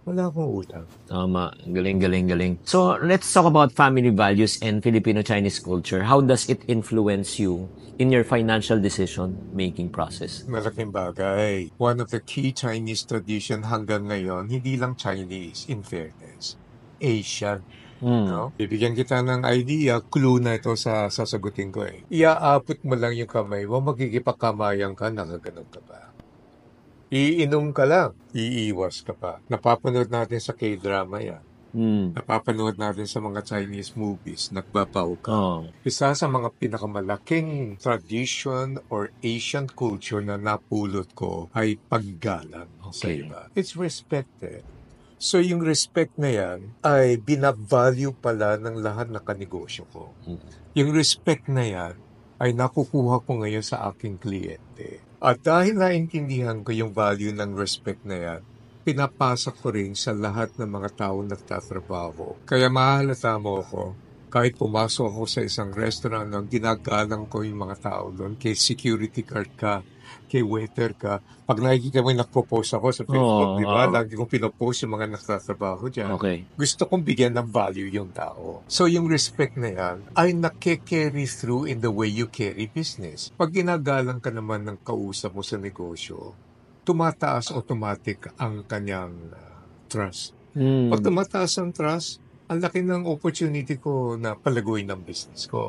Wala akong utang. Tama. Galing, galing, galing. So, let's talk about family values and Filipino-Chinese culture. How does it influence you in your financial decision-making process? Malaking bagay. One of the key Chinese tradition hanggang ngayon, hindi lang Chinese, in fairness. Asian. Hmm. No? Bibigyan kita ng idea, clue na ito sa sasagutin ko eh. Iaapot mo lang yung kamay mo, magkikipagkamayan ka, nakaganon ka pa. Iinom ka lang, iiwas ka pa. Napapanood natin sa K-drama yan. Hmm. Napapanood natin sa mga Chinese movies, nagbabaw ka. Oh. Isa sa mga pinakamalaking tradition or Asian culture na napulot ko ay paggalang sa Okay. iba. It's respected. So yung respect na yan ay binavalue pala ng lahat na kanegosyo ko. Yung respect na yan ay nakukuha ko ngayon sa aking kliyente. At dahil naintindihan ko yung value ng respect na yan, pinapasok ko rin sa lahat ng mga tao nagtatrabaho. Kaya mahalata mo ako, kahit pumasok ako sa isang restaurant, ginagalang ko yung mga tao doon, kay security guard ka, kay waiter ka. Pag nakikita mo yung nagpo-post ako sa Facebook, di ba? Oh. Lagi kong pinopost yung mga nagtatrabaho dyan. Okay. Gusto kong bigyan ng value yung tao. So yung respect na yan ay nake-carry through in the way you carry business. Pag ginagalang ka naman ng kausap mo sa negosyo, tumataas automatic ang kanyang trust. Pag Hmm. tumataas ang trust, ang laki ng opportunity ko na palaguin ng business ko.